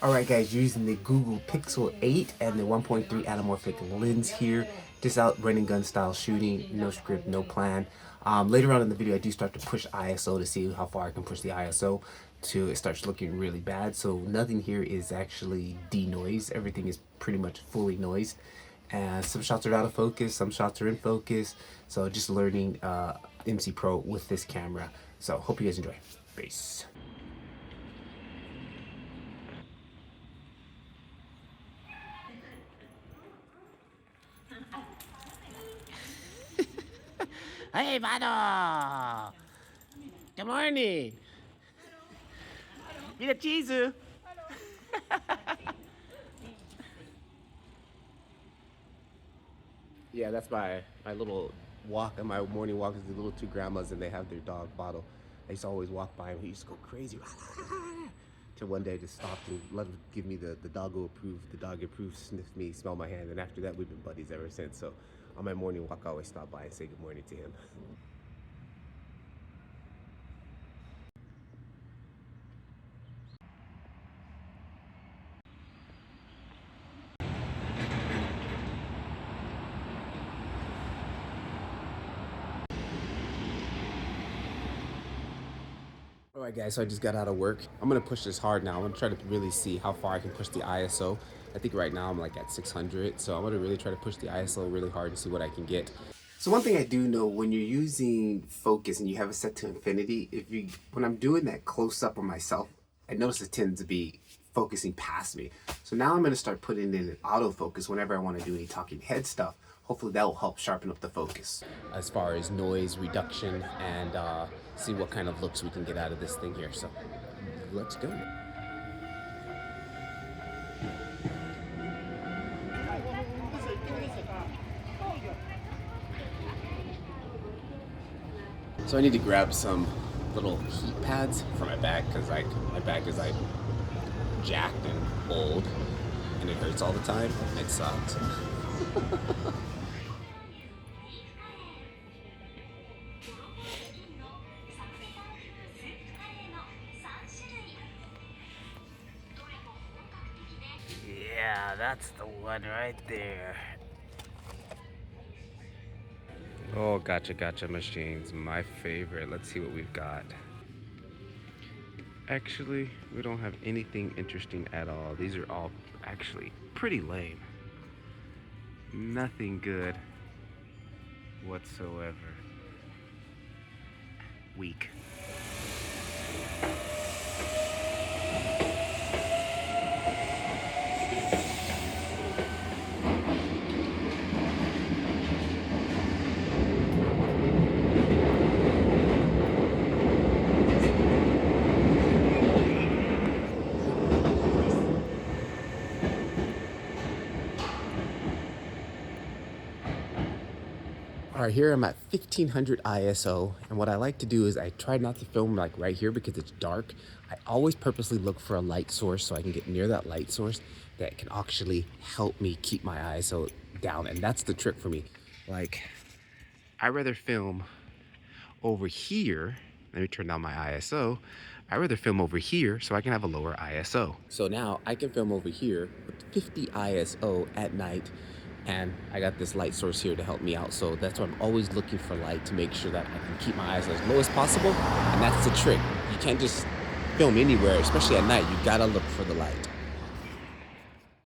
Alright guys, using the Google Pixel 8 and the 1.3 Anamorphic lens here. Just out running gun style shooting, no script, no plan. Later on in the video I do start to push ISO to see how far I can push the ISO till it starts looking really bad. So nothing here is actually denoised. Everything is pretty much fully noised. And some shots are out of focus, some shots are in focus. So just learning MC Pro with this camera. So hope you guys enjoy. Peace. Hey, Vado! Good morning! Mira Chizu! Yeah, that's my little walk, and my morning walk is the little two grandmas, and they have their dog, Bottle. I used to always walk by him. He used to go crazy. Till one day I just stopped and let him give me the doggo approved. The dog approved, sniff me, smell my hand, and after that we've been buddies ever since. So on my morning walk I always stop by and say good morning to him. Alright guys, so I just got out of work. I'm gonna push this hard now. I'm gonna try to really see how far I can push the ISO. I think right now I'm like at 600, so I'm gonna really try to push the ISO really hard and see what I can get. So one thing I do know, when you're using focus and you have it set to infinity, when I'm doing that close up on myself, I notice it tends to be focusing past me. So now I'm gonna start putting in an autofocus whenever I wanna do any talking head stuff. Hopefully that will help sharpen up the focus. As far as noise reduction and see what kind of looks we can get out of this thing here. So let's go. So I need to grab some little heat pads for my back because my back is like jacked and old and it hurts all the time. It sucks. Yeah, that's the one right there. Oh, gotcha machines, my favorite. Let's see what we've got. Actually, we don't have anything interesting at all. These are all actually pretty lame. Nothing good whatsoever. Weak. All right, here I'm at 1500 ISO, and what I like to do is I try not to film like right here because it's dark. I always purposely look for a light source so I can get near that light source that can actually help me keep my ISO down, and that's the trick for me. Like, I rather film over here. Let me turn down my ISO. I rather film over here so I can have a lower ISO. So now I can film over here with 50 ISO at night, and I got this light source here to help me out. So that's why I'm always looking for light to make sure that I can keep my ISO as low as possible. And that's the trick. You can't just film anywhere, especially at night. You gotta look for the light.